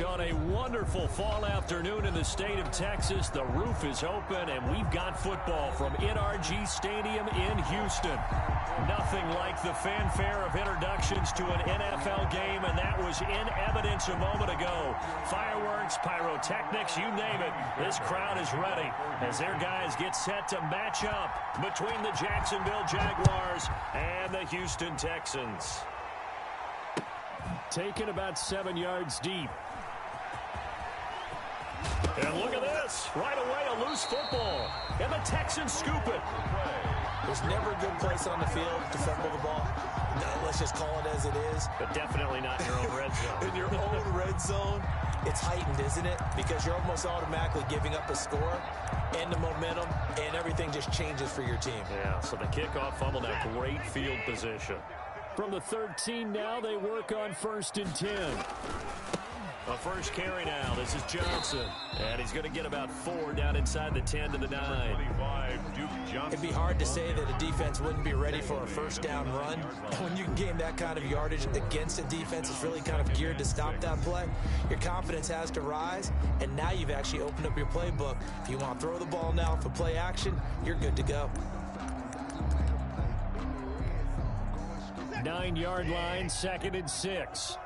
On a wonderful fall afternoon in the state of Texas, the roof is open, and we've got football from NRG Stadium in Houston. Nothing like the fanfare of introductions to an NFL game, and that was in evidence a moment ago. Fireworks, pyrotechnics, you name it. This crowd is ready as their guys get set to match up between the Jacksonville Jaguars and the Houston Texans. Taken about 7 yards deep. And look at this. Right away, a loose football. And the Texans scoop it. There's never a good place on the field to fumble the ball. Let's just call it as it is. But definitely not in your own red zone. In your own red zone, it's heightened, isn't it? Because you're almost automatically giving up a score and the momentum, and everything just changes for your team. Yeah, so the kickoff fumble, that great field position. From the 13 now, they work on 1st and 10. A first carry now. This is Johnson. And he's going to get about 4 down inside the 10 to the 9. It'd be hard to say that a defense wouldn't be ready for a first down run. When you can gain that kind of yardage against a defense that's really kind of geared to stop that play, your confidence has to rise, and now you've actually opened up your playbook. If you want to throw the ball now for play action, you're good to go. 9-yard line, 2nd and 6.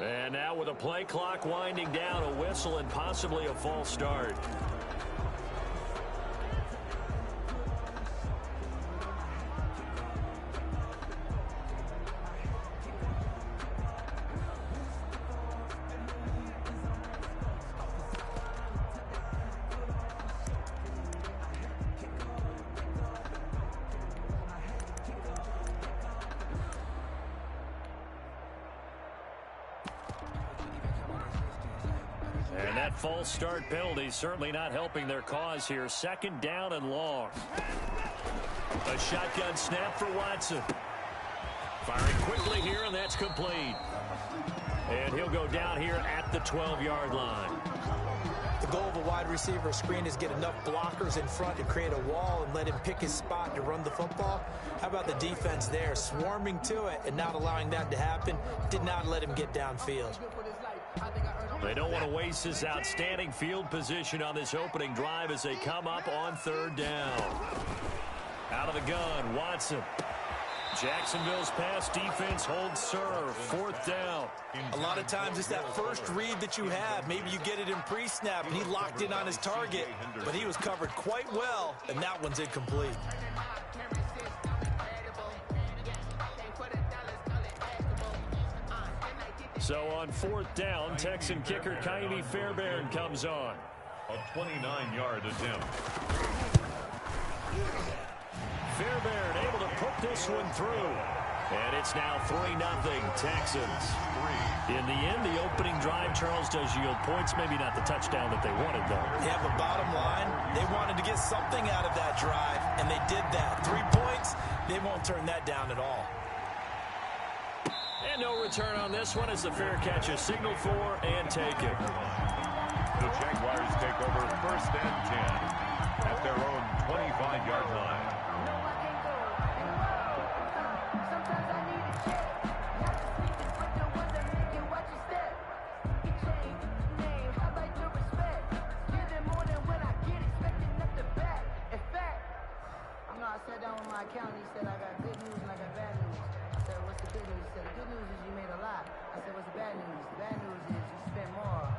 And now with a play clock winding down, a whistle and possibly a false start. And that false start penalty certainly not helping their cause here. 2nd down and long. A shotgun snap for Watson. Firing quickly here, and that's complete. And he'll go down here at the 12-yard line. The goal of a wide receiver screen is get enough blockers in front to create a wall and let him pick his spot to run the football. How about the defense there, swarming to it and not allowing that to happen? Did not let him get downfield. They don't want to waste this outstanding field position on this opening drive as they come up on 3rd down. Out of the gun, Watson. Jacksonville's pass defense holds serve. 4th down. A lot of times it's that first read that you have. Maybe you get it in pre-snap, and he locked in on his target, but he was covered quite well, and that one's incomplete. So on 4th down, Texan kicker Kaimi Fairbairn comes on. A 29-yard attempt. Fairbairn able to put this one through. And it's now 3-0 Texans. In the end, the opening drive, Charles, does yield points. Maybe not the touchdown that they wanted, though. Yeah, but bottom line, they wanted to get something out of that drive, and they did that. 3 points, they won't turn that down at all. And no return on this one as the fair catch is signaled for and taken. The Jaguars take over 1st and 10 at their own 25-yard line. I sat down with my accountant. He said, I got good news and I got bad news. I said, what's the good news? He said, the good news is you made a lot. I said, what's the bad news? The bad news is you spent more.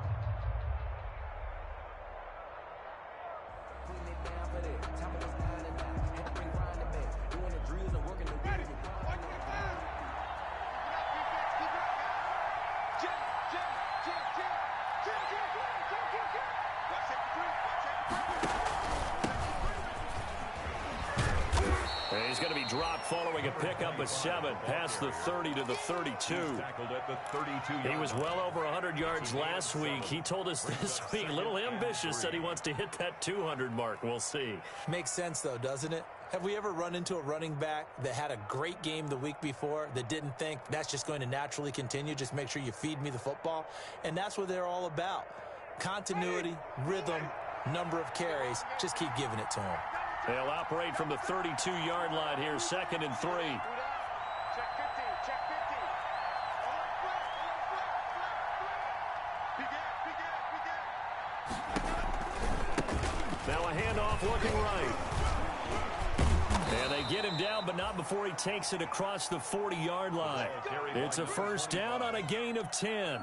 Putting it down for that. Time was 9 and 9. Had to bring Ryan to bed. Doing the drills and working the ready. going to be dropped following a pickup of 7 past the 30 to the 32. Tackled at the 32. He was well over 100 yards last week. He told us this week, a little ambitious, said he wants to hit that 200 mark. We'll see. Makes sense, though, doesn't it? Have we ever run into a running back that had a great game the week before that didn't think that's just going to naturally continue? Just make sure you feed me the football. And that's what they're all about. Continuity, rhythm, number of carries. Just keep giving it to them. They'll operate from the 32-yard line here, 2nd and 3. Now a handoff looking right. And they get him down, but not before he takes it across the 40-yard line. It's a first down on a gain of 10.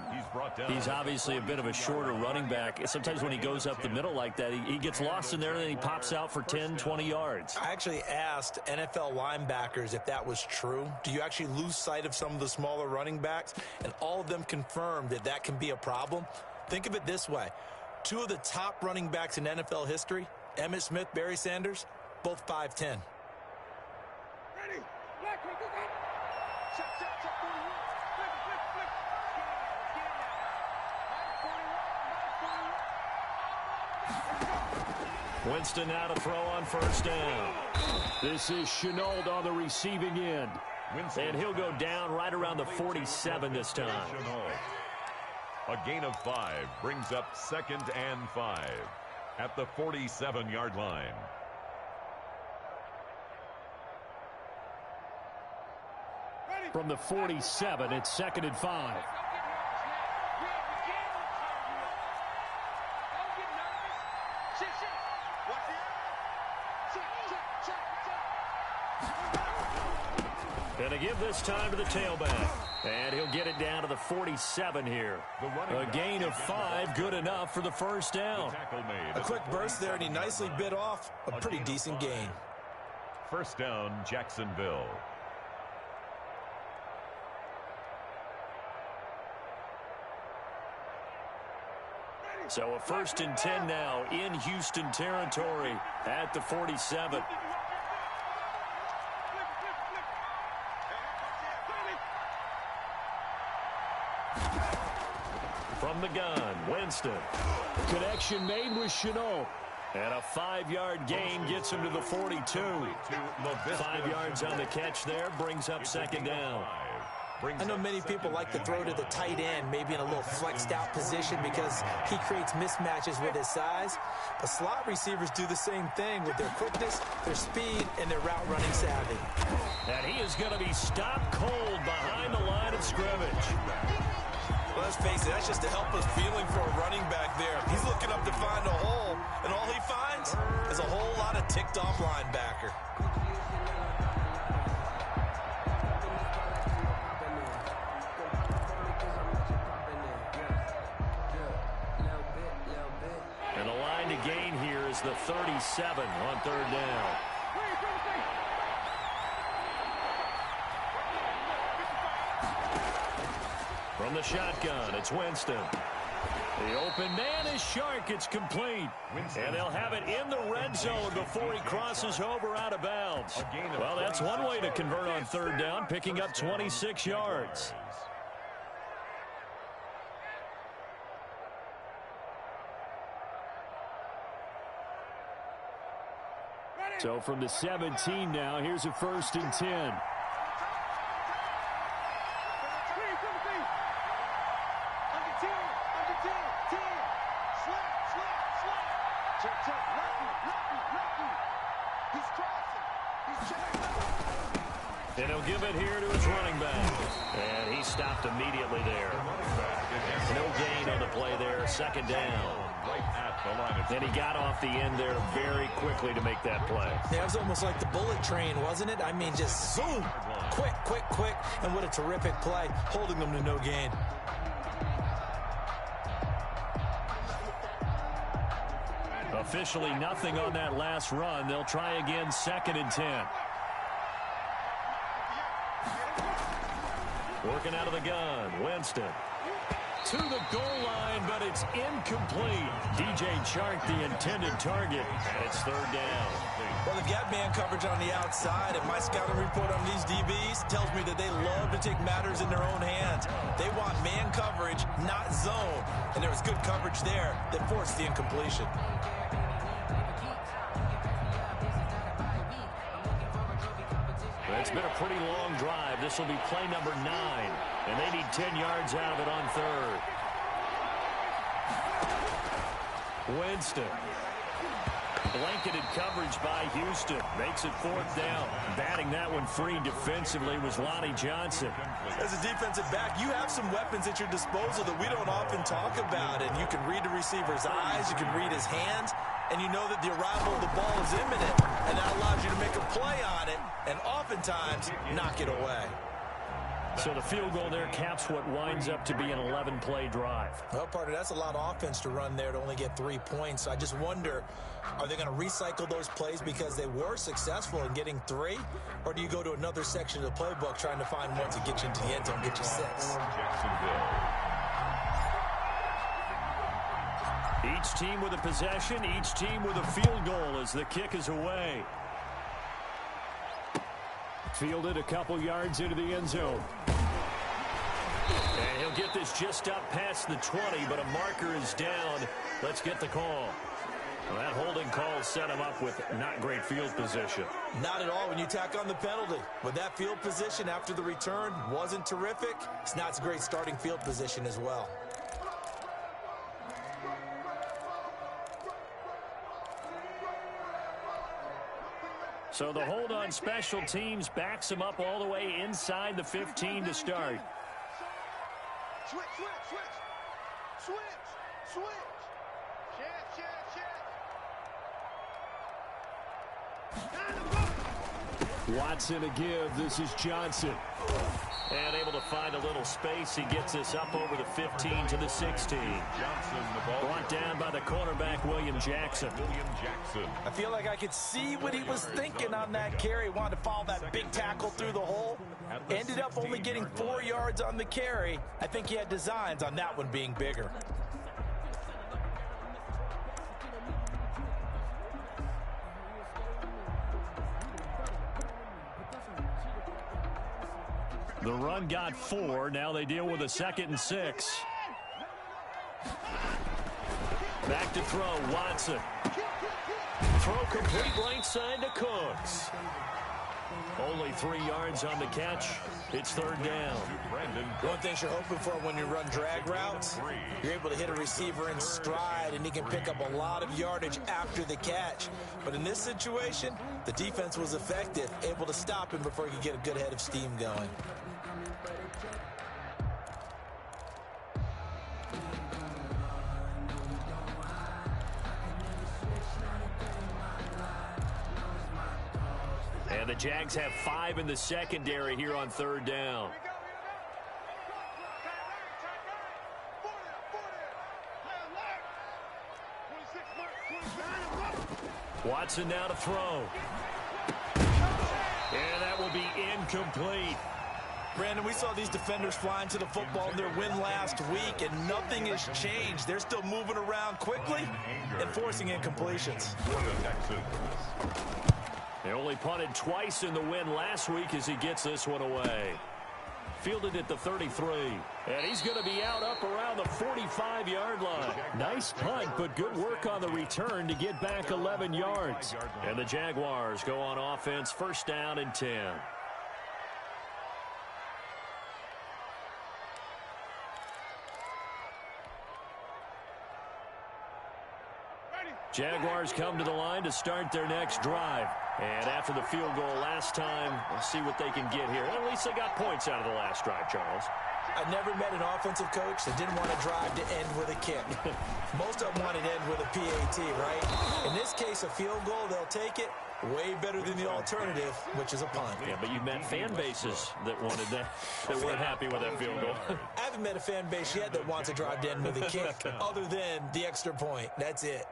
He's obviously a bit of a shorter running back. Sometimes when he goes up the middle like that, he gets lost in there, and then he pops out for 10, 20 yards. I actually asked NFL linebackers if that was true. Do you actually lose sight of some of the smaller running backs? And all of them confirmed that that can be a problem. Think of it this way. 2 of the top running backs in NFL history, Emmitt Smith, Barry Sanders, both 5'10". Winston now to throw on first down. This is Chenault on the receiving end. And he'll go down right around the 47 this time. A gain of 5 brings up 2nd and 5 at the 47-yard line. From the 47, it's 2nd and 5. Gonna give this time to the tailback. And he'll get it down to the 47 here. A gain of 5, good enough for the first down. A quick burst there, and he nicely bit off a pretty decent gain. First down, Jacksonville. So a 1st and 10 now in Houston territory at the 47. From the gun, Winston. Connection made with Chenault. And a 5-yard gain gets him to the 42. 5 yards on the catch there, brings up 2nd down. I know many people like to throw to the tight end, maybe in a little flexed out position because he creates mismatches with his size. But slot receivers do the same thing with their quickness, their speed, and their route running savvy. And he is going to be stopped cold behind the line of scrimmage. Well, let's face it, that's just a helpless feeling for a running back there. He's looking up to find a hole, and all he finds is a whole lot of ticked-off linebacker. And the line to gain here is the 37 on 3rd down. From the shotgun, it's Winston. The open man is Shark. It's complete. And they'll have it in the red zone before he crosses over out of bounds. Well, that's one way to convert on 3rd down, picking up 26 yards. So from the 17 now, here's a 1st and 10. And he'll give it here to his running back. And he stopped immediately there. No gain on the play there. 2nd down. And he got off the end there very quickly to make that play. Yeah, it was almost like the bullet train, wasn't it? I mean, just zoom. Quick, quick, quick. And what a terrific play, holding them to no gain. Officially nothing on that last run. They'll try again, 2nd and 10. Working out of the gun, Winston. To the goal line, but it's incomplete. DJ Chark, the intended target, and it's 3rd down. Well, they've got man coverage on the outside, and my scouting report on these DBs tells me that they love to take matters in their own hands. They want man coverage, not zone. And there was good coverage there that forced the incompletion. It's been a pretty long drive. This will be play number 9, and they need 10 yards out of it on third. Winston. Blanketed coverage by Houston. Makes it 4th down. Batting that one free defensively was Lonnie Johnson. As a defensive back, you have some weapons at your disposal that we don't often talk about. And you can read the receiver's eyes. You can read his hands. And you know that the arrival of the ball is imminent. And that allows you to make a play on it. And oftentimes, knock it away. So the field goal there caps what winds up to be an 11-play drive. Well, partner, that's a lot of offense to run there to only get 3 points. So I just wonder, are they going to recycle those plays because they were successful in getting 3? Or do you go to another section of the playbook trying to find ones that get you into the end zone, get you 6? Each team with a possession, each team with a field goal as the kick is away. Fielded a couple yards into the end zone. And he'll get this just up past the 20, but a marker is down. Let's get the call. Well, that holding call set him up with not great field position. Not at all when you tack on the penalty. With that field position after the return wasn't terrific, it's not a great starting field position as well. So the hold on special teams backs him up all the way inside the 15 to start. Switch. Watson to give. This is Johnson. And able to find a little space. He gets this up over the 15 to the 16. Brought down by the cornerback, William Jackson. I feel like I could see what he was thinking on that carry. Wanted to follow that big tackle through the hole. Ended up only getting 4 yards on the carry. I think he had designs on that one being bigger. The run got 4. Now they deal with a 2nd and 6. Back to throw. Watson. Throw complete right side to Cooks. Only 3 yards on the catch. It's 3rd down. One thing you're hoping for when you run drag routes, you're able to hit a receiver in stride and he can pick up a lot of yardage after the catch. But in this situation, the defense was effective, able to stop him before he could get a good head of steam going. And the Jags have 5 in the secondary here on 3rd down. Watson now to throw. And that will be incomplete. Brandon, we saw these defenders flying to the football in their win last week, and nothing has changed. They're still moving around quickly and forcing incompletions. They only punted twice in the win last week as he gets this one away. Fielded at the 33. And he's going to be out up around the 45-yard line. Nice punt, but good work on the return to get back 11 yards. And the Jaguars go on offense, 1st down and 10. Jaguars come to the line to start their next drive. And after the field goal last time, we'll see what they can get here. At least they got points out of the last drive, Charles. I've never met an offensive coach that didn't want to drive to end with a kick. Most of them want to end with a PAT, right? In this case, a field goal, they'll take it. Way better than the alternative, which is a punt. Yeah, but you've met fan bases that wanted that, that weren't happy with that field goal. I haven't met a fan base yet that wants to drive to end with a kick, other than the extra point. That's it.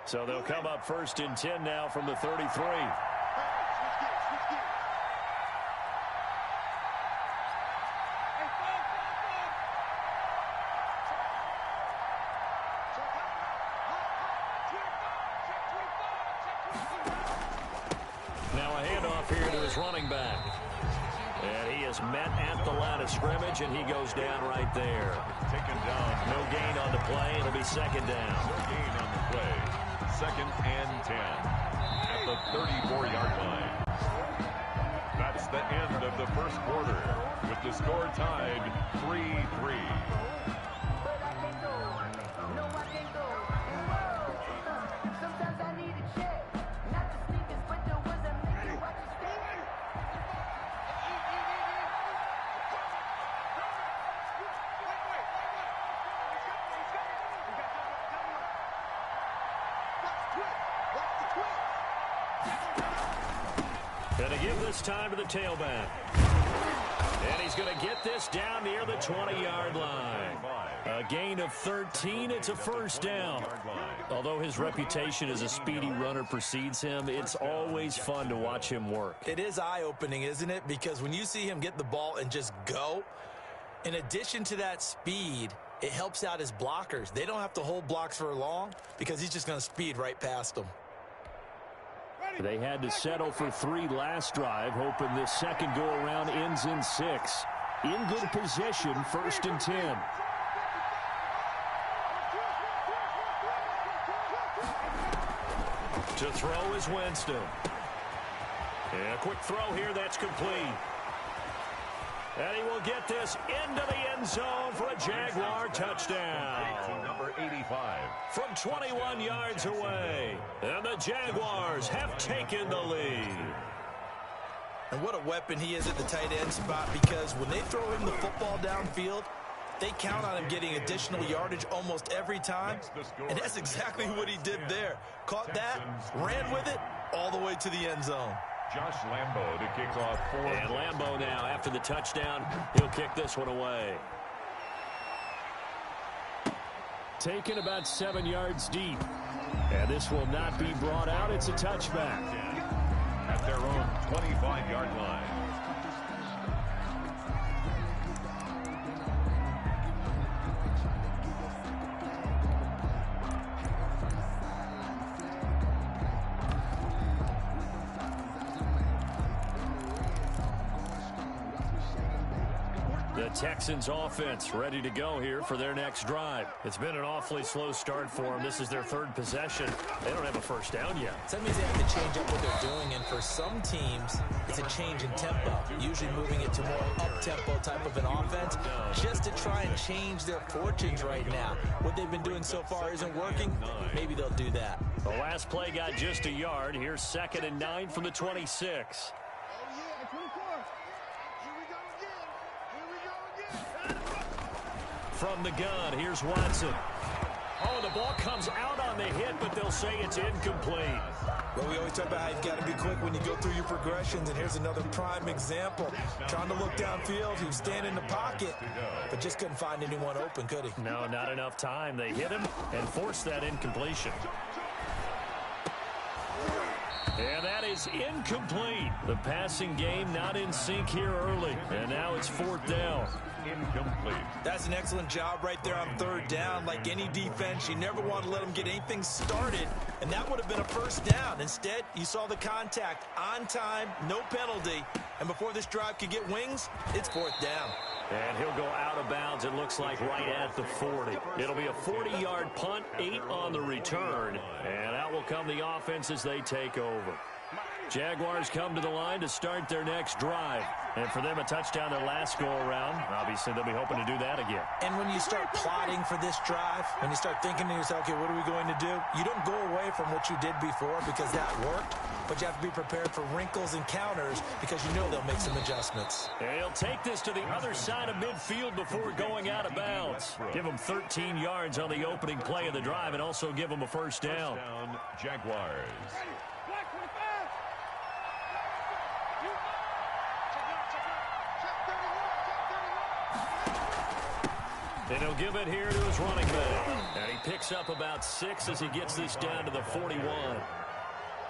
So they'll come up 1st and 10 now from the 33. his running back. And he is met at the line of scrimmage, and he goes down right there. Taken down. No gain on the play. It'll be second down. No gain on the play. 2nd and 10 at the 34-yard line. That's the end of the first quarter, with the score tied 3-3. Going to give this time to the tailback. And he's going to get this down near the 20-yard line. A gain of 13. It's a first down. Although his reputation as a speedy runner precedes him, it's always fun to watch him work. It is eye-opening, isn't it? Because when you see him get the ball and just go, in addition to that speed, it helps out his blockers. They don't have to hold blocks for long because he's just going to speed right past them. They had to settle for 3 last drive, hoping this second go-around ends in 6. In good position, 1st and 10. To throw is Winston. And a quick throw here, that's complete. And he will get this into the end zone for a Jaguar touchdown. Number 85. From 21 yards away. And the Jaguars have taken the lead. And what a weapon he is at the tight end spot, because when they throw him the football downfield, they count on him getting additional yardage almost every time. And that's exactly what he did there. Caught that, ran with it, all the way to the end zone. Josh Lambo to kick off 4. And Lambo now, after the touchdown, he'll kick this one away. Taken about 7 yards deep. And this will not be brought out. It's a touchback. At their own 25-yard line. The Texans offense ready to go here for their next drive. It's been an awfully slow start for them. This is their 3rd possession. They don't have a first down yet. So that means they have to change up what they're doing, and for some teams, it's a change in tempo, usually moving it to more up-tempo type of an offense, just to try and change their fortunes right now. What they've been doing so far isn't working. Maybe they'll do that. The last play got just a yard. Here's 2nd and 9 from the 26. From the gun, here's Watson. Oh, the ball comes out on the hit, but they'll say it's incomplete. Well, we always talk about how you've got to be quick when you go through your progressions, and here's another prime example. Trying to look downfield, he was standing in the pocket, but just couldn't find anyone open, could he? No, not enough time. They hit him and forced that incompletion. And that is incomplete. The passing game not in sync here early, and now it's 4th down. Incomplete. That's an excellent job right there on 3rd down. Like any defense, you never want to let them get anything started, and that would have been a first down. Instead, you saw the contact on time, no penalty, and before this drive could get wings, it's 4th down. And he'll go out of bounds, it looks like, right at the 40. It'll be a 40-yard punt, 8 on the return, and out will come the offense as they take over. Jaguars come to the line to start their next drive. And for them, a touchdown their last go-around. Obviously, they'll be hoping to do that again. And when you start plotting for this drive, when you start thinking to yourself, okay, what are we going to do? You don't go away from what you did before because that worked, but you have to be prepared for wrinkles and counters because you know they'll make some adjustments. And he'll take this to the other side of midfield before going out of bounds. Give them 13 yards on the opening play of the drive and also give them a first down. Jaguars. And he'll give it here to his running back. And he picks up about 6 as he gets this down to the 41.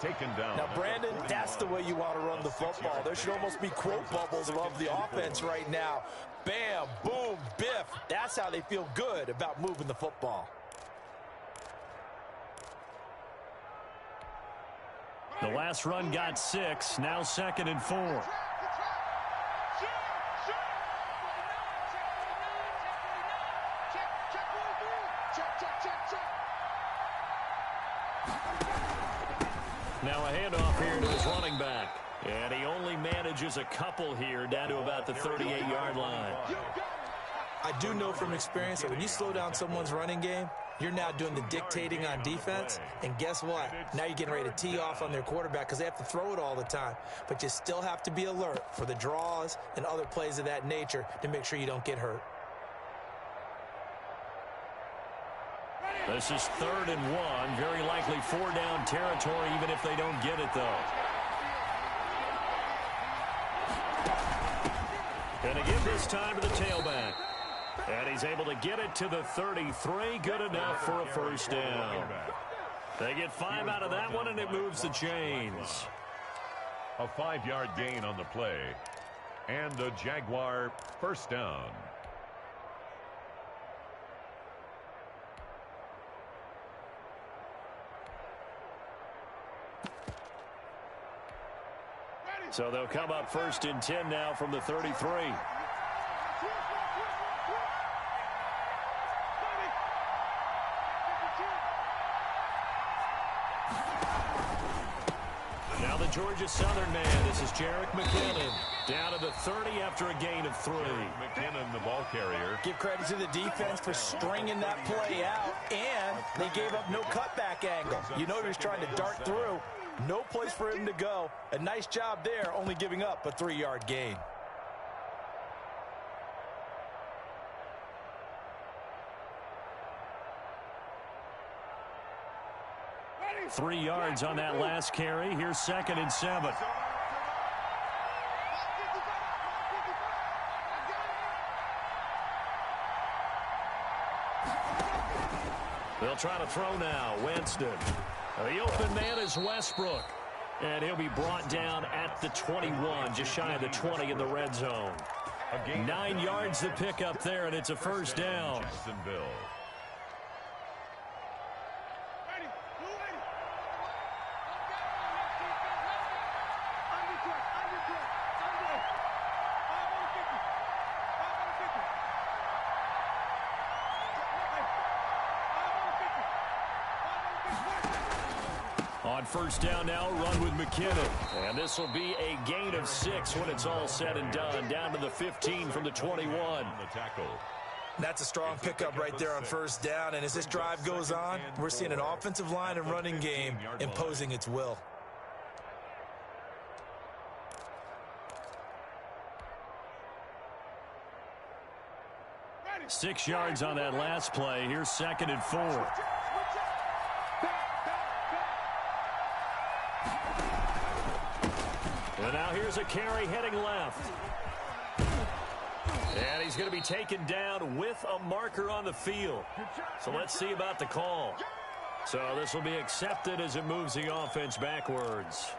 Taken down. Now, Brandon, that's the way you want to run the football. There should almost be quote bubbles above the offense right now. Bam, boom, biff. That's how they feel good about moving the football. The last run got 6. Now 2nd and 4. Now a handoff here to his running back. And he only manages a couple here down to about the 38-yard line. I do know from experience that when you slow down someone's running game, you're now doing the dictating on defense. And guess what? Now you're getting ready to tee off on their quarterback because they have to throw it all the time. But you still have to be alert for the draws and other plays of that nature to make sure you don't get hurt. This is 3rd and 1. Very likely 4-down territory even if they don't get it, though. Going to give this time to the tailback. And he's able to get it to the 33. Good enough for a first down. They get 5 out of that one, and it moves the chains. A 5-yard gain on the play. And a Jaguar first down. So they'll come up 1st and 10 now from the 33. Now the Georgia Southern man. This is Jerick McKinnon. Down to the 30 after a gain of 3. McKinnon, the ball carrier. Give credit to the defense for stringing that play out, and they gave up no cutback angle. You know he was trying to dart through. No place for him to go. A nice job there, only giving up a 3-yard gain. Ready. 3 yards on that last carry. Here's 2nd and 7. They'll try to throw now. Winston. The open man is Westbrook. And he'll be brought down at the 21, just shy of the 20 in the red zone. 9 yards to pick up there, and it's a first down. Jacksonville. On first down now, run with McKinnon. And this will be a gain of 6 when it's all said and done. Down to the 15 from the 21. That's a strong pickup right there on first down. And as this drive goes on, we're seeing an offensive line and running game imposing its will. Ready. 6 yards on that last play. Here's 2nd and 4. And now here's a carry heading left. And he's going to be taken down with a marker on the field. So let's see about the call. So this will be accepted as it moves the offense backwards.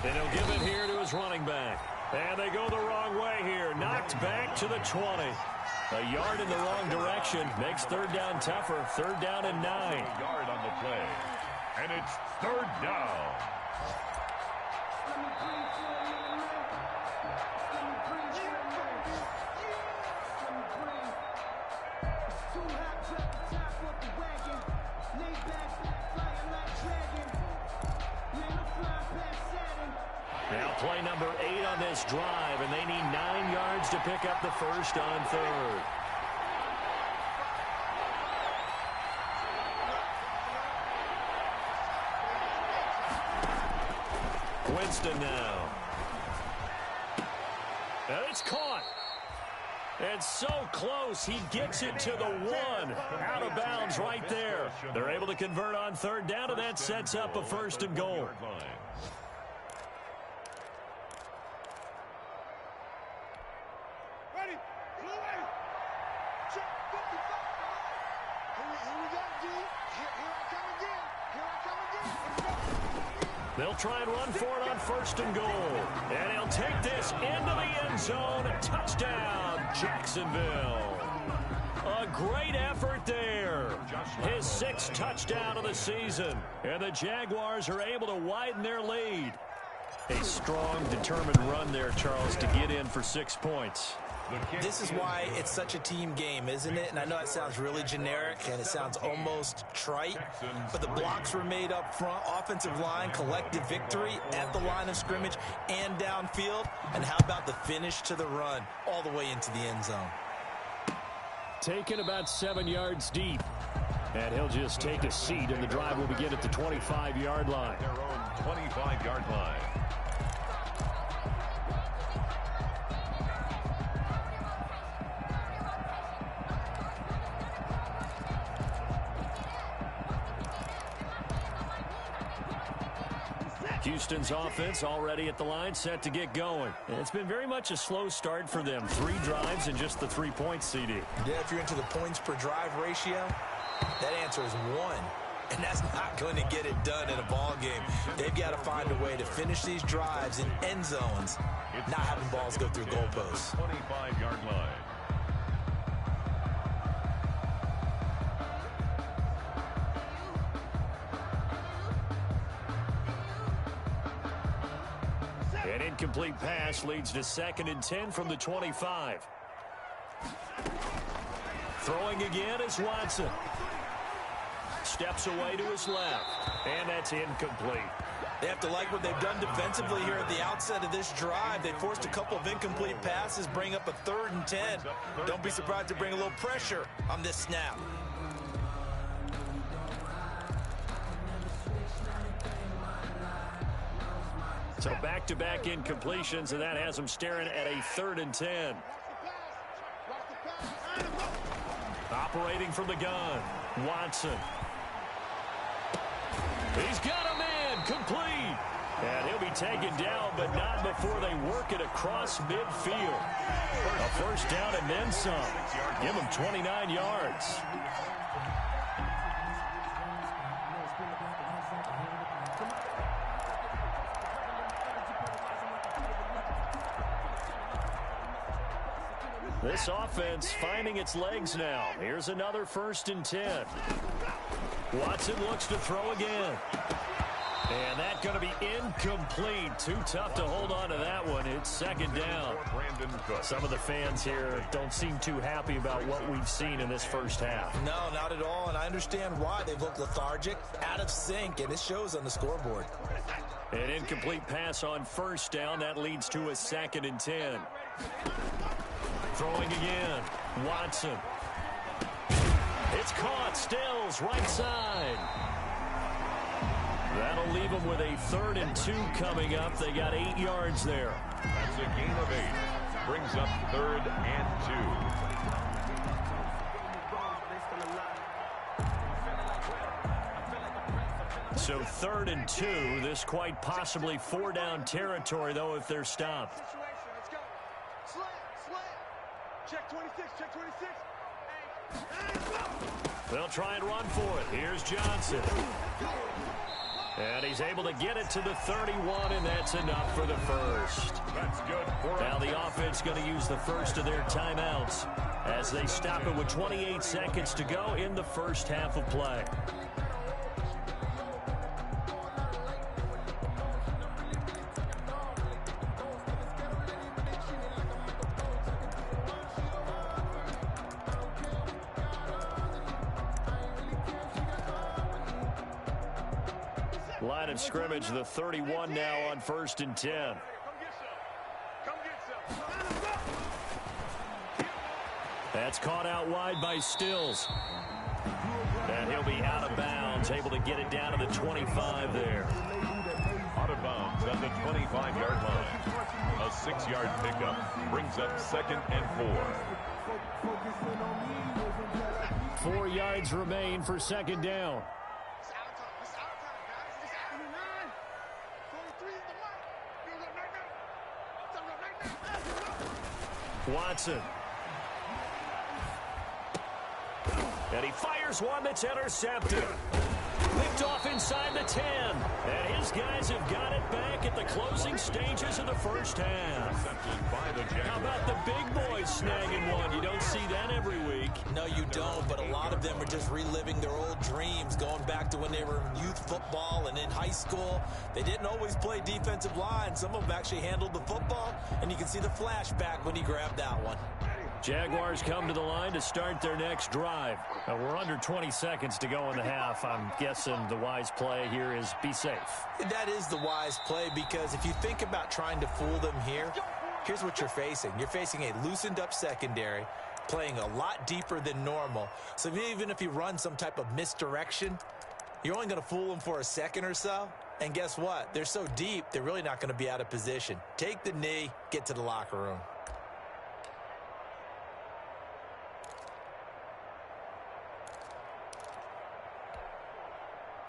And he'll give it here to his running back. And they go the wrong way here. Knocked back to the 20. A yard in the wrong direction. Makes third down tougher. 3rd down and 9. A yard on the play. And it's 3rd down. Now play number 8 on this drive, and they need 9 yards to pick up the first on 3rd. Winston now. And it's caught. And so close, he gets it to the 1. Out of bounds right there. They're able to convert on 3rd down, and that sets up a 1st and goal. They'll try and run for it on 1st and goal. And he'll take this into the end zone. Touchdown, Jacksonville. A great effort there. His 6th touchdown of the season. And the Jaguars are able to widen their lead. A strong, determined run there, Charles, to get in for 6 points. This is why it's such a team game, isn't it? And I know it sounds really generic and it sounds almost trite, but the blocks were made up front, offensive line, collective victory at the line of scrimmage and downfield. And how about the finish to the run all the way into the end zone? Taken about 7 yards deep. And he'll just take a seat, and the drive will begin at the 25-yard line. Their own 25-yard line. Houston's offense already at the line, set to get going. And it's been very much a slow start for them. 3 drives and just the 3 points, CD. Yeah, if you're into the points per drive ratio, that answer is 1. And that's not going to get it done in a ball game. They've got to find a way to finish these drives in end zones, not having balls go through goalposts. 25-yard line. An incomplete pass leads to 2nd and 10 from the 25. Throwing again is Watson. Steps away to his left. And that's incomplete. They have to like what they've done defensively here at the outset of this drive. They forced a couple of incomplete passes, bring up a 3rd and 10. Don't be surprised to bring a little pressure on this snap. So back-to-back incompletions, and that has them staring at a 3rd and 10. Operating from the gun, Watson. He's got a man, complete. And he'll be taken down, but not before they work it across midfield. A 1st down and then some. Give him 29 yards. This offense finding its legs now. Here's another 1st and 10. Watson looks to throw again. And that's going to be incomplete. Too tough to hold on to that one. It's 2nd down. Some of the fans here don't seem too happy about what we've seen in this first half. No, not at all. And I understand why. They've looked lethargic, out of sync, and it shows on the scoreboard. An incomplete pass on 1st down. That leads to a 2nd and 10. Throwing again. Watson. It's caught. Stills. Right side. That'll leave them with a 3rd and 2 coming up. They got 8 yards there. That's a gain of 8. Brings up 3rd and 2. So 3rd and 2. This quite possibly 4-down territory, though, if they're stopped. Check 26, check 26. They'll try and run for it. Here's Johnson. And he's able to get it to the 31, and that's enough for the 1st. That's good. Now the offense going to use the 1st of their timeouts as they stop it with 28 seconds to go in the first half of play. Line of scrimmage, the 31 now on 1st and 10. That's caught out wide by Stills. And he'll be out of bounds, able to get it down to the 25 there. Out of bounds at the 25-yard line. A 6-yard pickup brings up 2nd and 4. 4 yards remain for 2nd down. Watson. And he fires one that's intercepted. Picked off inside the 10. And his guys have got it back at the closing stages of the first half. How about the big boys snagging one? You don't see that every week. No, you don't, but a lot of them are just reliving their old dreams, going back to when they were in youth football and in high school. They didn't always play defensive line. Some of them actually handled the football, and you can see the flashback when he grabbed that one. Jaguars come to the line to start their next drive. We're under 20 seconds to go in the half. I'm guessing the wise play here is be safe. That is the wise play, because if you think about trying to fool them here, here's what you're facing. You're facing a loosened up secondary, playing a lot deeper than normal. So even if you run some type of misdirection, you're only going to fool them for a second or so. And guess what? They're so deep, they're really not going to be out of position. Take the knee, get to the locker room.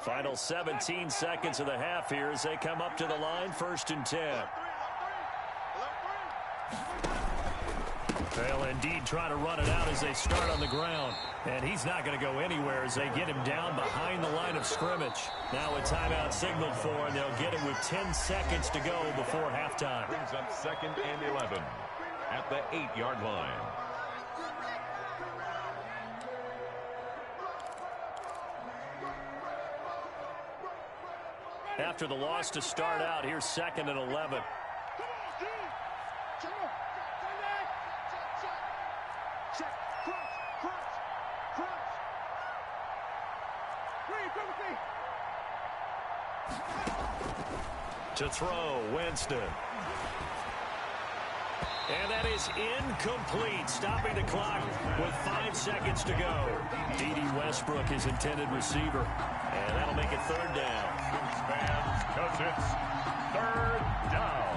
Final 17 seconds of the half here as they come up to the line, 1st and 10. They'll indeed try to run it out as they start on the ground. And he's not going to go anywhere as they get him down behind the line of scrimmage. Now a timeout signaled for, and they'll get him with 10 seconds to go before halftime. Brings up 2nd and 11 at the 8-yard line. After the loss to start out, here's 2nd and 11. To throw, Winston. And that is incomplete, stopping the clock with 5 seconds to go. D.D. Westbrook, his intended receiver. And that'll make it 3rd down. Fans, because it's 3rd down.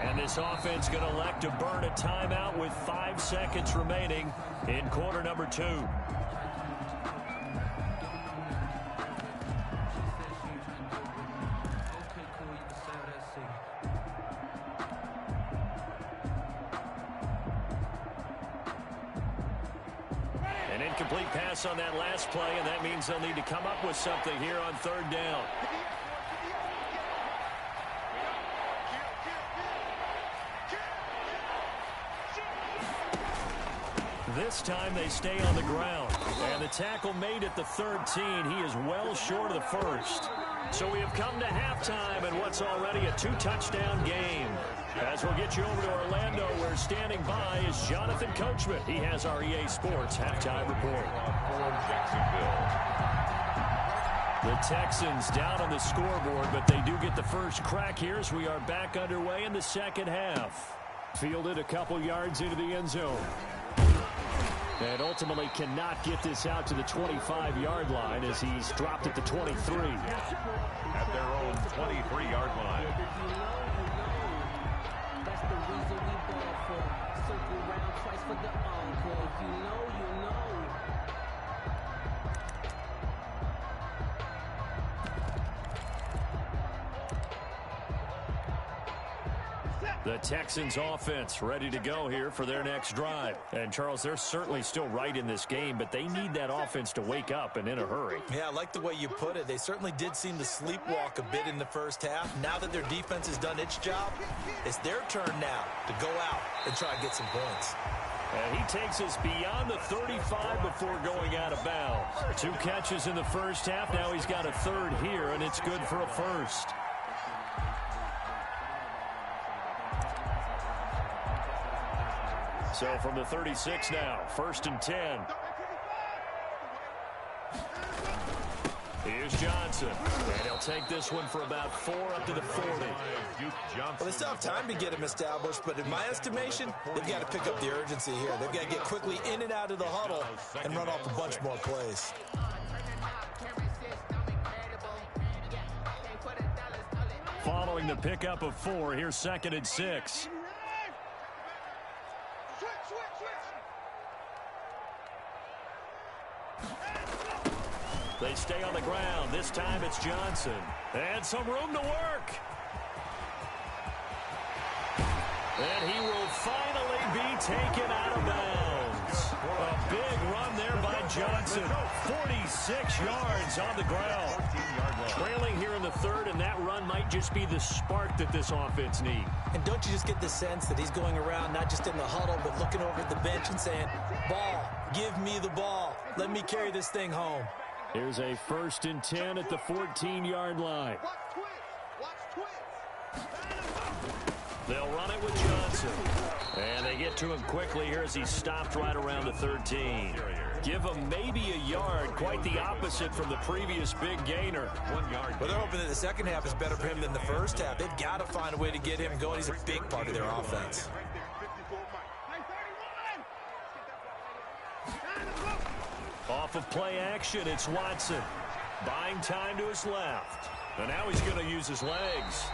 And this offense going to elect to burn a timeout with 5 seconds remaining in quarter number 2. An incomplete pass on that last play, and that means they'll need to come up with something here on 3rd down. This time they stay on the ground. And the tackle made at the 13. He is well short of the first. So we have come to halftime in what's already a 2-touchdown game. As we'll get you over to Orlando, where standing by is Jonathan Coachman. He has our EA Sports halftime report. The Texans down on the scoreboard, but they do get the first crack here as we are back underway in the second half. Fielded a couple yards into the end zone. And ultimately cannot get this out to the 25-yard line as he's dropped at the 23. At their own 23-yard line. That's the reason we ball for. Circle round twice for the encore. If you know, you know. The Texans offense ready to go here for their next drive. And, Charles, they're certainly still right in this game, but they need that offense to wake up and in a hurry. Yeah, I like the way you put it. They certainly did seem to sleepwalk a bit in the first half. Now that their defense has done its job, it's their turn now to go out and try to get some points. And he takes us beyond the 35 before going out of bounds. 2 catches in the first half. Now he's got a 3rd here, and it's good for a first. So from the 36 now, 1st and 10. Here's Johnson. And he'll take this one for about 4 up to the 40. Well, they still have time to get him established, but in my estimation, they've got to pick up the urgency here. They've got to get quickly in and out of the huddle and run off a bunch more plays. Following the pickup of 4, here's 2nd and 6. They stay on the ground. This time it's Johnson. And some room to work. And he will finally be taken out of bounds. A big Johnson, 46 yards on the ground. Trailing here in the third, and that run might just be the spark that this offense needs. And don't you just get the sense that he's going around not just in the huddle, but looking over at the bench and saying, ball, give me the ball. Let me carry this thing home. Here's a 1st and 10 at the 14-yard line. They'll run it with Johnson. And they get to him quickly here as he's stopped right around the 13. Give him maybe a yard, quite the opposite from the previous big gainer. 1 yard. Well, they're hoping that the second half is better for him than the first half. They've got to find a way to get him going. He's a big part of their offense. Off of play action, it's Watson. Buying time to his left. And now he's going to use his legs.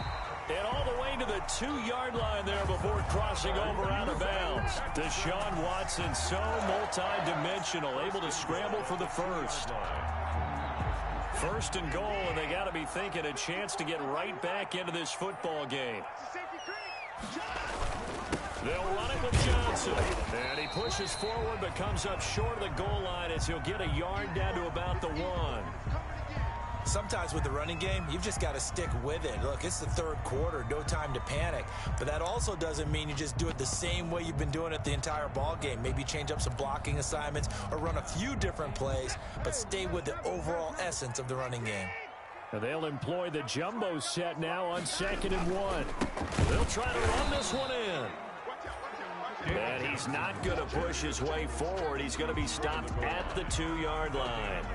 And all the way to the 2-yard line there before crossing over out of bounds. Deshaun Watson, so multi-dimensional, able to scramble for the first. 1st and goal, and they got to be thinking a chance to get right back into this football game. They'll run it with Johnson. And he pushes forward but comes up short of the goal line as he'll get a yard down to about the 1. Sometimes with the running game, you've just got to stick with it. Look, it's the third quarter, no time to panic. But that also doesn't mean you just do it the same way you've been doing it the entire ball game. Maybe change up some blocking assignments or run a few different plays, but stay with the overall essence of the running game. And they'll employ the jumbo set now on 2nd and 1. They'll try to run this one in. And he's not going to push his way forward. He's going to be stopped at the 2-yard line.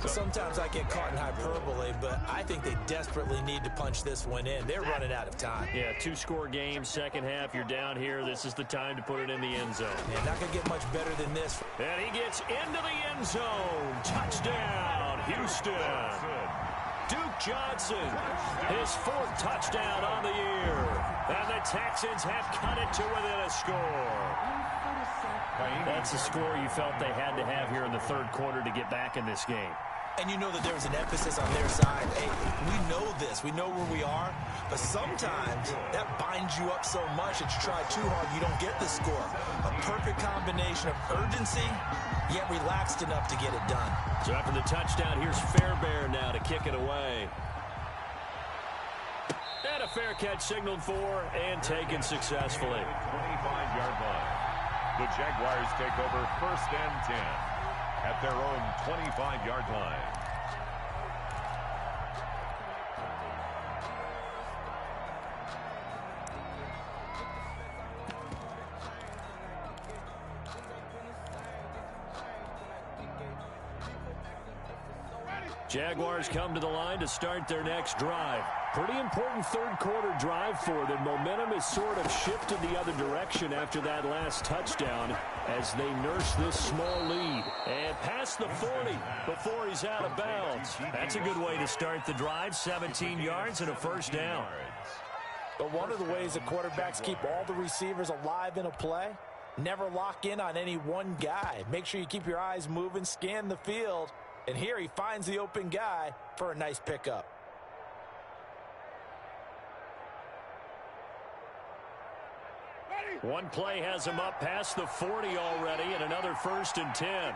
Sometimes I get caught in hyperbole, but I think they desperately need to punch this one in. They're running out of time. Yeah, 2-score game, second half, you're down here. This is the time to put it in the end zone. Yeah, not going to get much better than this. And he gets into the end zone. Touchdown, Houston. Duke Johnson, his 4th touchdown on the year. And the Texans have cut it to within a score. That's the score you felt they had to have here in the third quarter to get back in this game. And you know that there was an emphasis on their side. Hey, we know this. We know where we are. But sometimes that binds you up so much that you try too hard, you don't get the score. A perfect combination of urgency, yet relaxed enough to get it done. So after the touchdown, here's Fairbairn now to kick it away. And a fair catch signaled for and taken successfully. 25-yard line. The Jaguars take over 1st and 10 at their own 25-yard line. Jaguars come to the line to start their next drive. Pretty important third quarter drive for them. Momentum has sort of shifted the other direction after that last touchdown as they nurse this small lead. And past the 40 before he's out of bounds. That's a good way to start the drive. 17 yards and a 1st down. But one of the ways that quarterbacks keep all the receivers alive in a play, never lock in on any one guy. Make sure you keep your eyes moving, scan the field. And here he finds the open guy for a nice pickup. One play has him up past the 40 already, and another 1st and 10.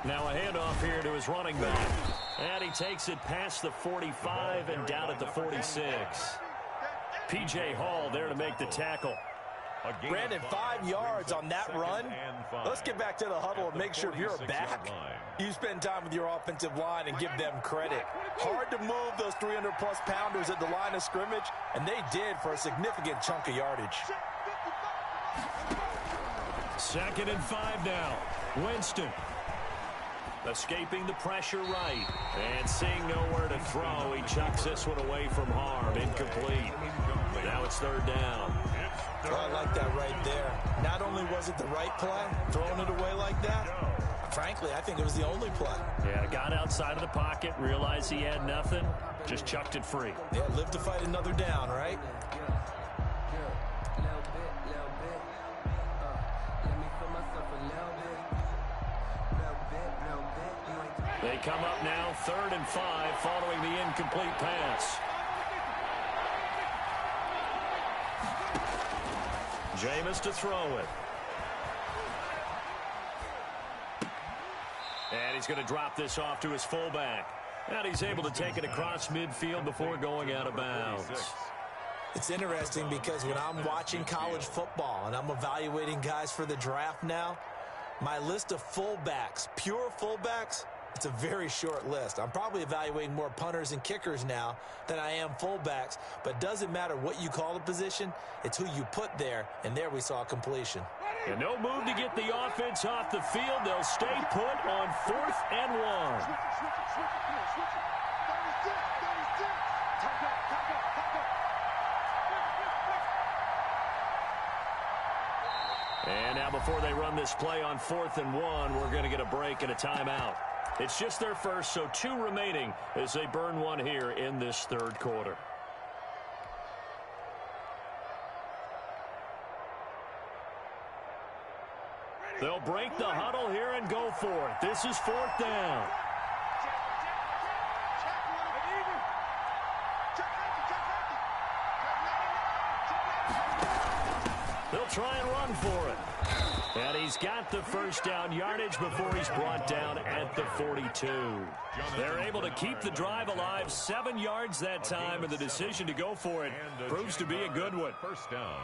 Now a handoff here to his running back. And he takes it past the 45 and down at the 46. P.J. Hall there to make the tackle. Brandon, 5 yards on that run. Let's get back to the huddle and make sure if you're back, you spend time with your offensive line and give them credit. Hard to move those 300-plus pounders at the line of scrimmage, and they did for a significant chunk of yardage. 2nd and 5 now. Winston. Escaping the pressure right. And seeing nowhere to throw, he chucks this one away from harm. Incomplete. Now it's 3rd down. Oh, I like that right there. Not only was it the right play, throwing it away like that, frankly, I think it was the only play. Yeah, got outside of the pocket, realized he had nothing, just chucked it free. Yeah, live to fight another down, right? They come up now 3rd and 5 following the incomplete pass. Jameis to throw it. And he's going to drop this off to his fullback. And he's able to take it across midfield before going out of bounds. It's interesting because when I'm watching college football and I'm evaluating guys for the draft now, my list of fullbacks, pure fullbacks, it's a very short list. I'm probably evaluating more punters and kickers now than I am fullbacks, but it doesn't matter what you call the position, it's who you put there, and there we saw completion. And no move to get the offense off the field. They'll stay put on 4th and 1. And now before they run this play on 4th and 1, we're going to get a break and a timeout. It's just their first, so 2 remaining as they burn one here in this 3rd quarter. They'll break the huddle here and go for it. This is 4th down. They'll try and run for it. And he's got the first down yardage before he's brought down at the 42. They're able to keep the drive alive, 7 yards that time, and the decision to go for it proves to be a good one. First down.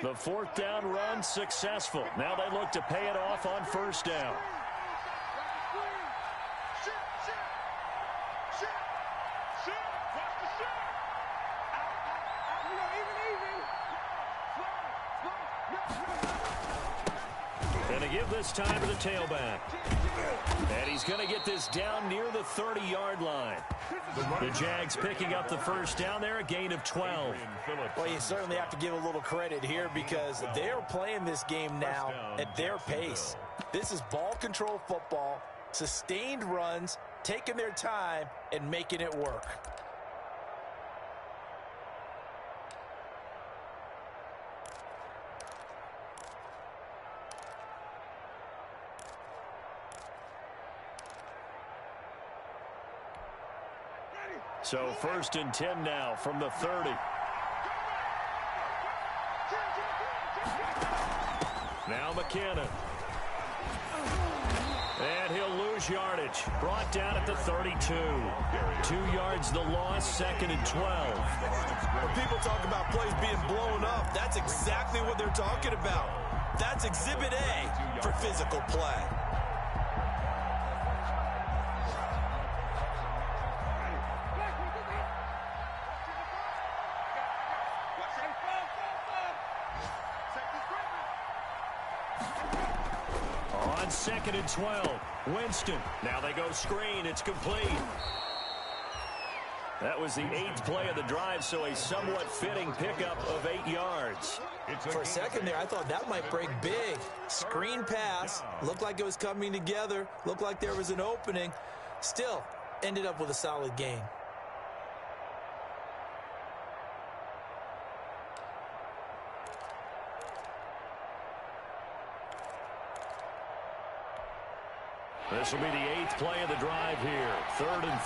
The 4th down run successful. Now they look to pay it off on 1st down. And they give this time to the tailback. And he's going to get this down near the 30-yard line. The Jags picking up the first down there, a gain of 12. Well, you certainly have to give a little credit here because they're playing this game now at their pace. This is ball control football, sustained runs, taking their time, and making it work. So 1st and 10 now from the 30. Now McKinnon. And he'll lose yardage. Brought down at the 32. 2 yards the loss, 2nd and 12. When people talk about plays being blown up, that's exactly what they're talking about. That's Exhibit A for physical play. On 2nd and 12, Winston. Now they go screen. It's complete. That was the 8th play of the drive, so a somewhat fitting pickup of 8 yards. For a second there, I thought that might break big. Screen pass. Looked like it was coming together. Looked like there was an opening. Still, ended up with a solid gain. This will be the 8th play of the drive here. 3rd and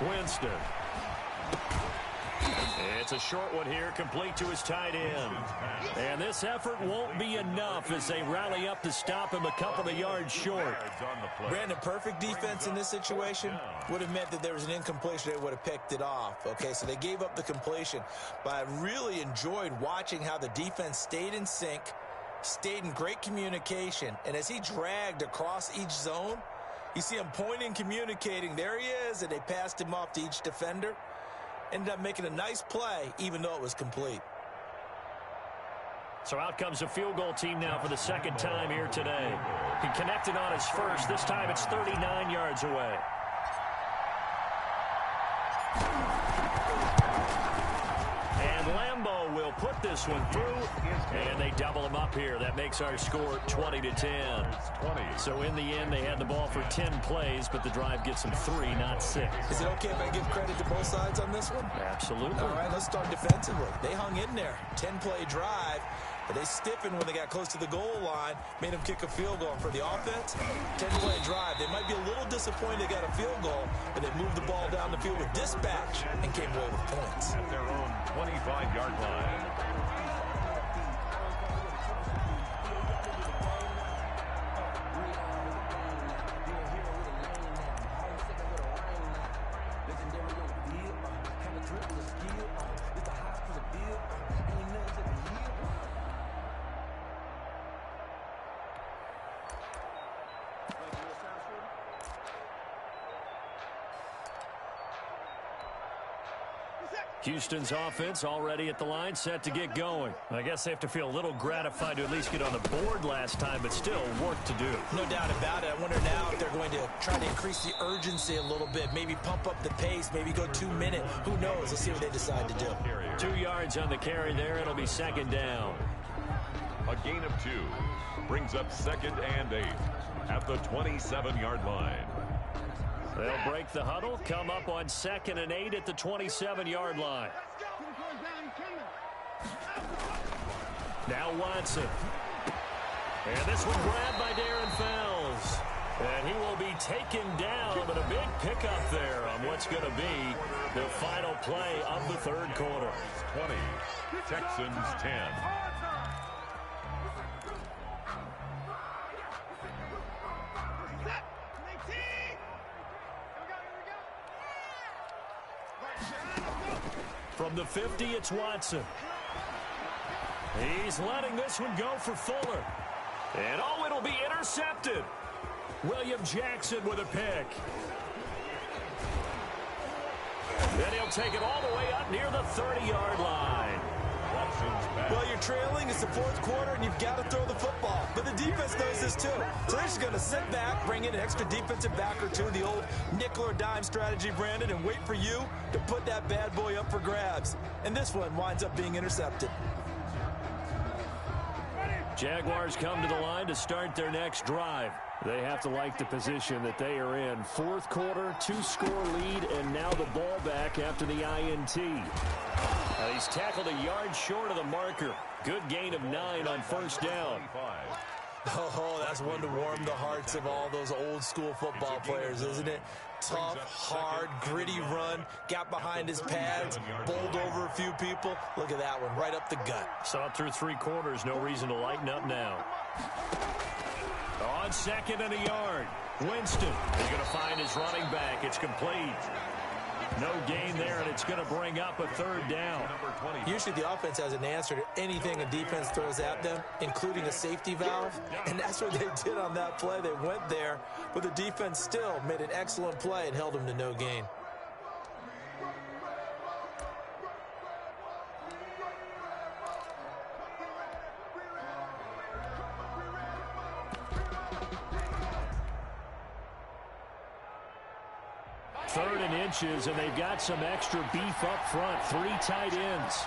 4. Winston. It's a short one here, complete to his tight end. And this effort won't be enough as they rally up to stop him a couple of yards short. Brandon, perfect defense in this situation would have meant that there was an incompletion. They would have picked it off. Okay, so they gave up the completion. But I really enjoyed watching how the defense stayed in sync, stayed in great communication. And as he dragged across each zone, you see him pointing, communicating. There he is, and they passed him off to each defender. Ended up making a nice play, even though it was complete. So out comes a field goal team now for the 2nd time here today. He connected on his first. This time it's 39 yards away. And Lambeau will put this this one through, and they double them up here. That makes our score 20-10. So in the end, they had the ball for 10 plays, but the drive gets them 3, not 6. Is it okay if I give credit to both sides on this one? Absolutely. All right, let's start defensively. They hung in there. 10-play drive. But they stiffened when they got close to the goal line, made them kick a field goal. And for the offense, 10-play drive. They might be a little disappointed they got a field goal, but they moved the ball down the field with dispatch and came away with points. At their own 25-yard line. Houston's offense already at the line, set to get going. I guess they have to feel a little gratified to at least get on the board last time, but still work to do. No doubt about it. I wonder now if they're going to try to increase the urgency a little bit, maybe pump up the pace, maybe go 2 minute. Who knows? Let's see what they decide to do. 2 yards on the carry there. It'll be second down. A gain of 2 brings up 2nd and 8 at the 27-yard line. They'll break the huddle, come up on 2nd and 8 at the 27-yard line. Now Watson. And this one grabbed by Darren Fells. And he will be taken down, but a big pickup there on what's going to be the final play of the third quarter. 20, Texans 10. From the 50, it's Watson. He's letting this one go for Fuller. And oh, it'll be intercepted. William Jackson with a pick. Then he'll take it all the way up near the 30-yard line. Well, you're trailing. It's the fourth quarter, and you've got to throw the football. But the defense knows this, too. So they're just going to sit back, bring in an extra defensive back or two, the old nickel or dime strategy, Brandon, and wait for you to put that bad boy up for grabs. And this one winds up being intercepted. Jaguars come to the line to start their next drive. They have to like the position that they are in. Fourth quarter, 2-score lead, and now the ball back after the INT. He's tackled a yard short of the marker. Good gain of 9 on first down. Oh, that's one to warm the hearts of all those old school football players, isn't it? Tough, hard, gritty run, got behind his pads, bowled over a few people. Look at that one, right up the gut. Saw it through 3 quarters, no reason to lighten up now. On 2nd and a yard, Winston is going to find his running back. It's complete. No gain there, and it's going to bring up a third down. Usually the offense has an answer to anything a defense throws at them, including a safety valve. And that's what they did on that play. They went there, but the defense still made an excellent play and held them to no gain. Third and inches, and they've got some extra beef up front. 3 tight ends.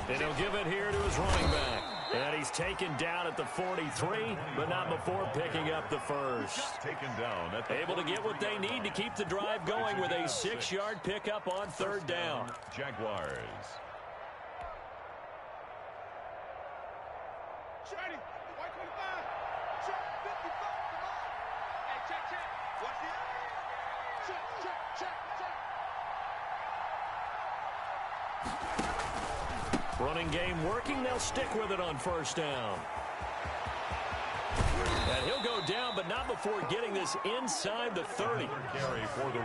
And he'll give it here to his running back. And he's taken down at the 43, but not before picking up the first. Taken down at the Able to get what they need to keep the drive going with a 6-yard pickup on third down. Jaguars. Running game working. They'll stick with it on first down. And he'll go down, but not before getting this inside the 30.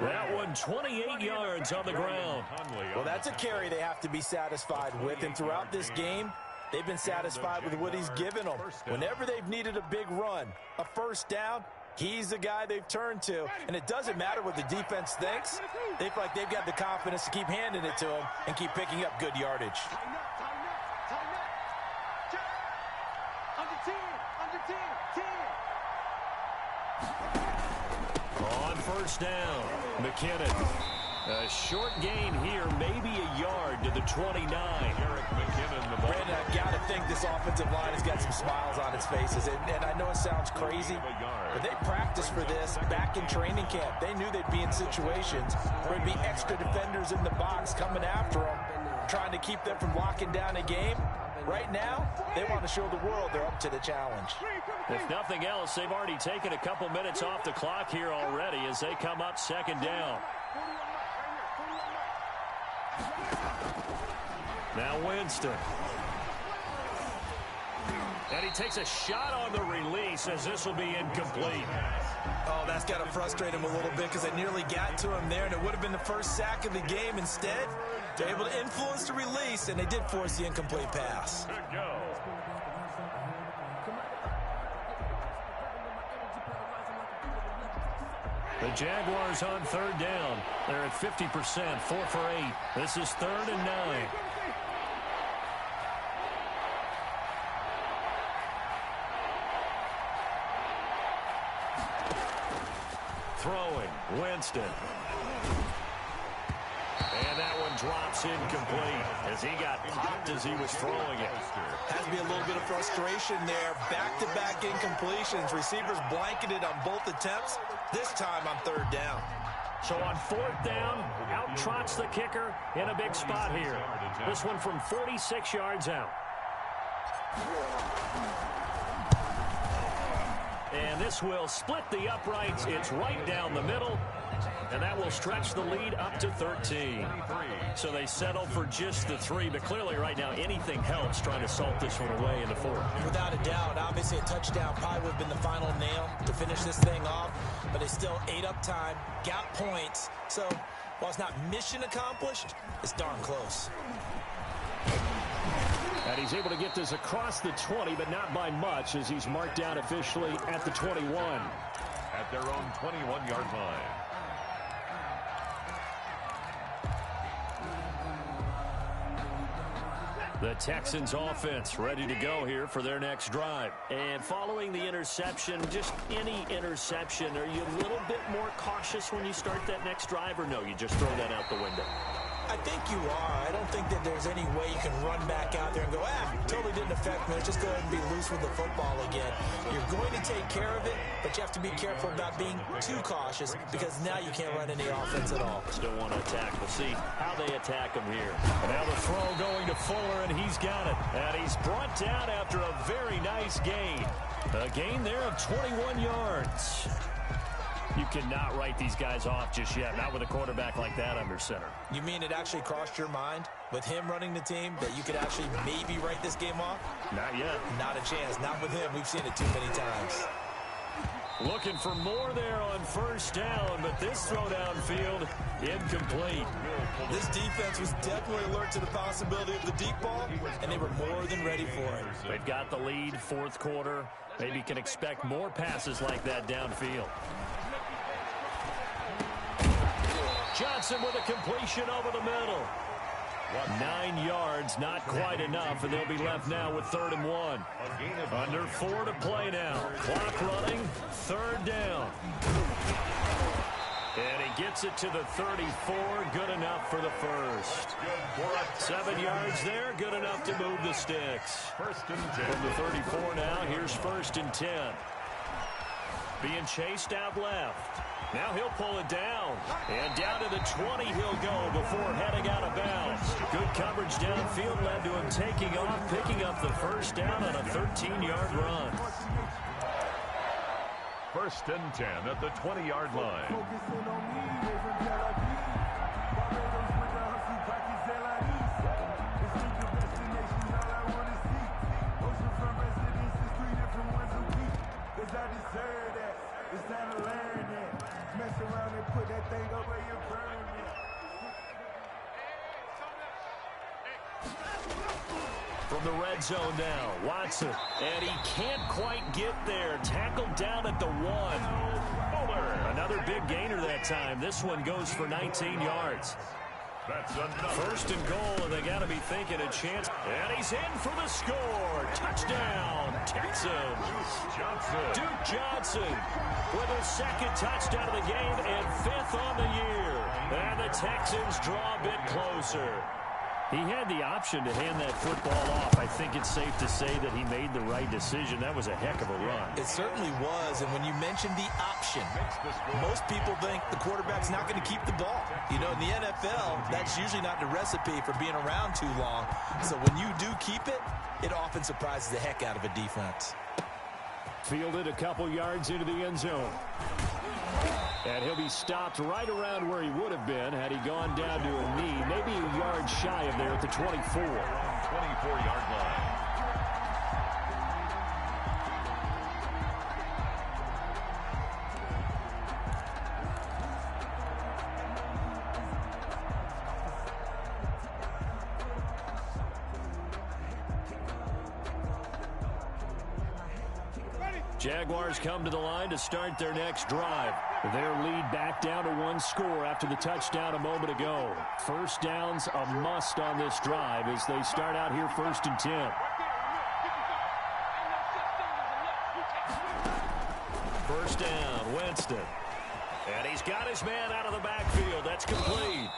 That one 28 yards on the ground. Well, that's a carry they have to be satisfied with. And throughout this game, they've been satisfied with what he's given them. Whenever they've needed a big run, a first down, he's the guy they've turned to. And it doesn't matter what the defense thinks. They feel like they've got the confidence to keep handing it to him and keep picking up good yardage. On first down, McKinnon. A short gain here, maybe a yard to the 29. Eric McKinnon, the ball. Brandon, I got to think this offensive line has got some smiles on its faces. And I know it sounds crazy, but they practiced for this back in training camp. They knew they'd be in situations where there'd be extra defenders in the box coming after them, trying to keep them from locking down a game. Right now, they want to show the world they're up to the challenge. If nothing else, they've already taken a couple minutes off the clock here already as they come up second down. Now Winston. And he takes a shot on the release as this will be incomplete. Oh, that's got to frustrate him a little bit because they nearly got to him there, and it would have been the first sack of the game. Instead, they're able to influence the release, and they did force the incomplete pass. Good go. The Jaguars on third down. They're at 50%, 4 for 8. This is 3rd and 9. Throwing, Winston. And that one drops incomplete as he got popped as he was throwing it. Has to be a little bit of frustration there. Back-to-back incompletions. Receivers blanketed on both attempts, this time on 3rd down. So on 4th down, out trots the kicker in a big spot here. This one from 46 yards out. And this will split the uprights. It's right down the middle. And that will stretch the lead up to 13. So they settle for just the 3. But clearly right now anything helps trying to salt this one away in the 4th. Without a doubt, obviously a touchdown probably would have been the final nail to finish this thing off. But they still ate up time, got points. So while it's not mission accomplished, it's darn close. And he's able to get this across the 20, but not by much as he's marked down officially at the 21. At their own 21-yard line. The Texans offense ready to go here for their next drive. And following the interception, just any interception, are you a little bit more cautious when you start that next drive, or no, you just throw that out the window? I think you are. I don't think that there's any way you can run back out there and go, totally didn't affect me. Let's just go ahead and be loose with the football again. You're going to take care of it, but you have to be careful about being too cautious because now you can't run any offense at all. Still want to attack. We'll see how they attack him here. And now the throw going to Fuller, and he's got it. And he's brought down after a very nice gain. A gain there of 21 yards. You cannot write these guys off just yet, not with a quarterback like that under center. You mean it actually crossed your mind with him running the team that you could actually maybe write this game off? Not yet. Not a chance. Not with him. We've seen it too many times. Looking for more there on 1st down, but this throw downfield, incomplete. This defense was definitely alert to the possibility of the deep ball, and they were more than ready for it. They've got the lead, 4th quarter. Maybe can expect more passes like that downfield. Johnson with a completion over the middle. 9 yards, not quite enough, and they'll be left now with 3rd and 1. Under 4 to play now. Clock running, 3rd down. And he gets it to the 34, good enough for the first. 7 yards there, good enough to move the sticks. From the 34 now, here's 1st and 10. Being chased out left. Now he'll pull it down. And down to the 20 he'll go before heading out of bounds. Good coverage downfield led to him taking off, picking up the 1st down on a 13-yard run. 1st and 10 at the 20-yard line. From the red zone now, Watson, and he can't quite get there. Tackled down at the 1. Fuller, another big gainer that time. This one goes for 19 yards. That's another. First and goal, and they got to be thinking a chance. And he's in for the score. Touchdown, Texans. Duke Johnson with his second touchdown of the game and 5th on the year. And the Texans draw a bit closer. He had the option to hand that football off. I think it's safe to say that he made the right decision. That was a heck of a run. It certainly was, and when you mentioned the option, most people think the quarterback's not going to keep the ball. You know, in the NFL, that's usually not the recipe for being around too long. So when you do keep it, it often surprises the heck out of a defense. Fielded a couple yards into the end zone. And he'll be stopped right around where he would have been had he gone down to a knee, maybe a yard shy of there at the 24. 24-yard line. Jaguars come to the line to start their next drive. Their lead back down to 1 score after the touchdown a moment ago. First down's a must on this drive as they start out here 1st and 10. First down, Winston. And he's got his man out of the backfield. That's complete.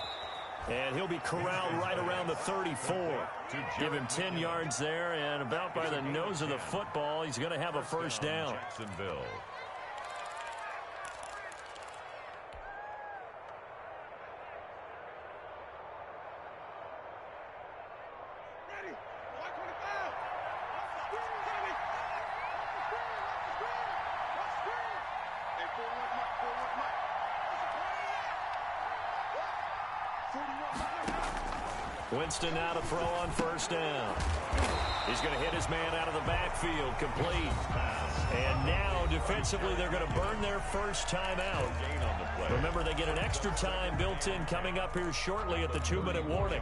And he'll be corralled right around the 34. Give him 10 yards there, and about by the nose of the football, he's going to have a first down. Jacksonville. Winston now to throw on first down. He's going to hit his man out of the backfield, complete. And now, defensively, they're going to burn their first time out. Remember, they get an extra time built in coming up here shortly at the 2-minute warning.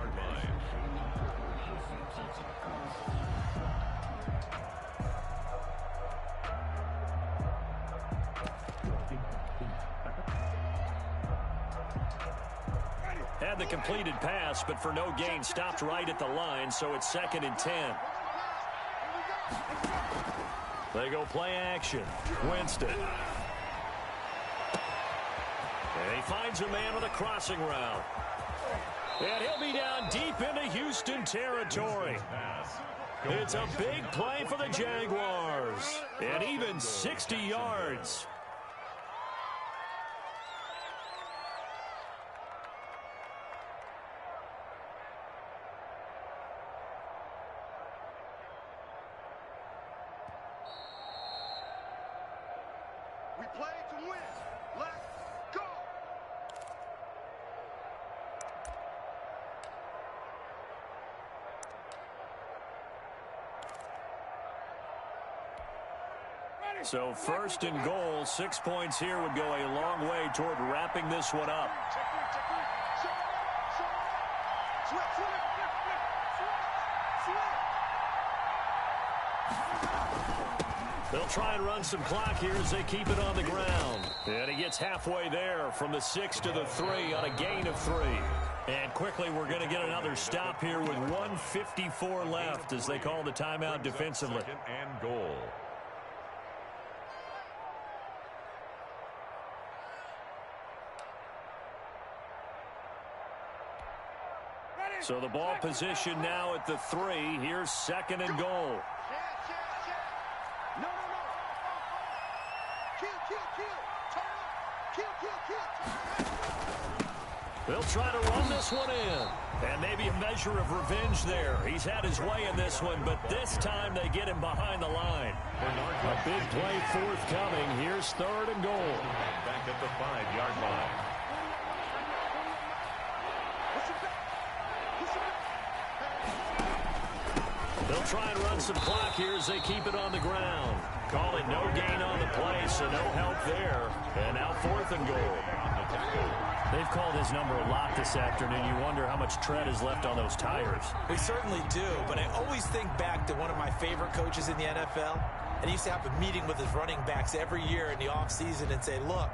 Had the completed pass, but for no gain, stopped right at the line, so it's 2nd and 10. They go play action. Winston. And he finds a man with a crossing route. And he'll be down deep into Houston territory. It's a big play for the Jaguars. And even 60 yards. We play to win. Let's go. So 1st and goal, 6 points here would go a long way toward wrapping this one up. They'll try and run some clock here as they keep it on the ground. And he gets halfway there from the 6 to the 3 on a gain of 3. And quickly we're going to get another stop here with 1:54 left as they call the timeout defensively. 2nd and goal. So the ball position now at the 3. Here's 2nd and goal. They'll try to run this one in. And maybe a measure of revenge there. He's had his way in this one, but this time they get him behind the line. A big play forthcoming. Here's 3rd and goal. Back at the 5-yard line. They'll try and run some clock here as they keep it on the ground. Call it no gain on the play, so no help there. And now 4th and goal. They've called his number a lot this afternoon. You wonder how much tread is left on those tires. We certainly do, but I always think back to one of my favorite coaches in the NFL. And he used to have a meeting with his running backs every year in the offseason and say, look,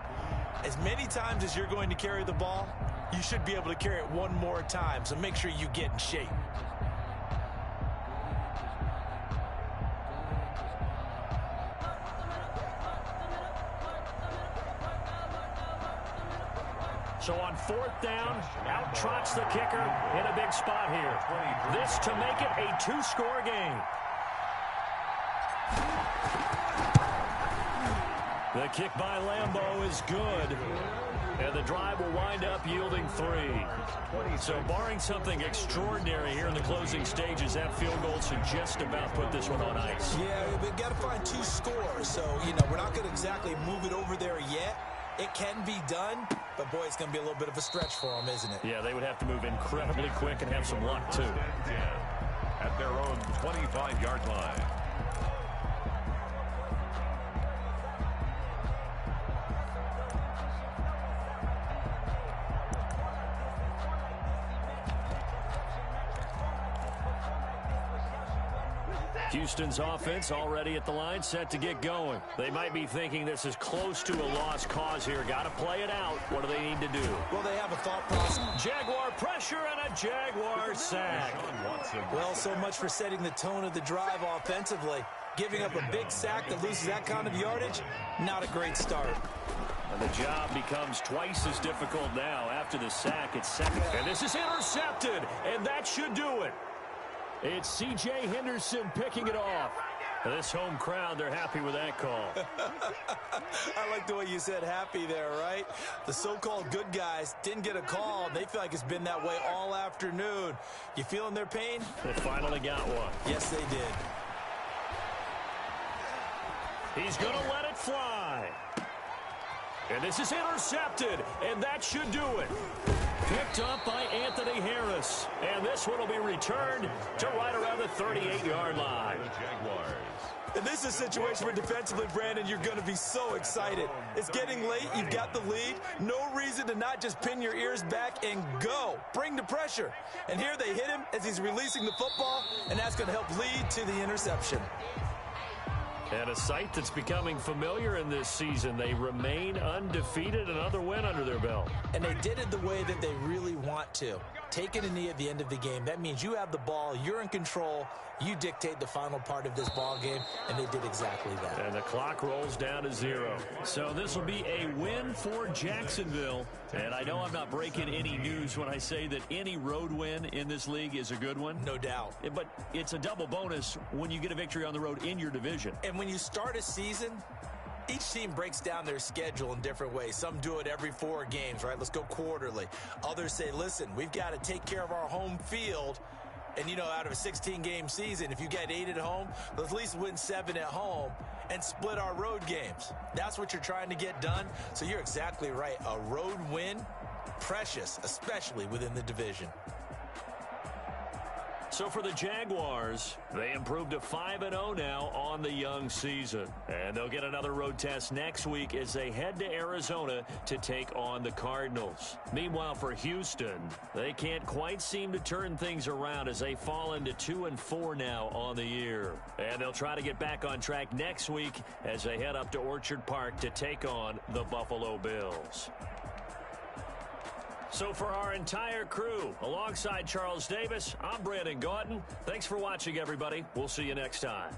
as many times as you're going to carry the ball, you should be able to carry it one more time, so make sure you get in shape. So on 4th down, out trots the kicker in a big spot here. This to make it a 2-score game. The kick by Lambeau is good. And the drive will wind up yielding 3. So barring something extraordinary here in the closing stages, that field goal should just about put this one on ice. Yeah, we've got to find 2 scores. So, we're not going to exactly move it over there yet. It can be done, but boy, it's going to be a little bit of a stretch for them, isn't it? Yeah, they would have to move incredibly quick and have some luck, too. At their own 25-yard line. Houston's offense already at the line, set to get going. They might be thinking this is close to a lost cause here. Got to play it out. What do they need to do? Well, they have a thought process. Jaguar pressure and a Jaguar sack. Well, so much for setting the tone of the drive offensively. Giving up a big sack that loses that kind of yardage, not a great start. And the job becomes twice as difficult now. After the sack, it's second. And this is intercepted, and that should do it. It's C.J. Henderson picking it off. This home crowd, they're happy with that call. I like the way you said happy there, right? The so-called good guys didn't get a call. They feel like it's been that way all afternoon. You feeling their pain? They finally got one. Yes, they did. He's going to let it fly. And this is intercepted, and that should do it. Picked up by Anthony Harris. And this one will be returned to right around the 38-yard line. And this is a situation where defensively, Brandon, you're going to be so excited. It's getting late. You've got the lead. No reason to not just pin your ears back and go. Bring the pressure. And here they hit him as he's releasing the football, and that's going to help lead to the interception. And a sight that's becoming familiar in this season. They remain undefeated, another win under their belt. And they did it the way that they really want to. Taking a knee at the end of the game. That means you have the ball, you're in control, you dictate the final part of this ball game, and they did exactly that. And the clock rolls down to 0. So this will be a win for Jacksonville. And I know I'm not breaking any news when I say that any road win in this league is a good one. No doubt. But it's a double bonus when you get a victory on the road in your division. And when you start a season, each team breaks down their schedule in different ways. Some do it every 4 games, right? Let's go quarterly. Others say, listen, we've got to take care of our home field. And, out of a 16-game season, if you get 8 at home, let's at least win 7 at home and split our road games. That's what you're trying to get done. So you're exactly right. A road win, precious, especially within the division. So for the Jaguars, they improved to 5-0 now on the young season. And they'll get another road test next week as they head to Arizona to take on the Cardinals. Meanwhile, for Houston, they can't quite seem to turn things around as they fall into 2-4 now on the year. And they'll try to get back on track next week as they head up to Orchard Park to take on the Buffalo Bills. So for our entire crew, alongside Charles Davis, I'm Brandon Gaudin. Thanks for watching, everybody. We'll see you next time.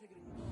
ticketing machine.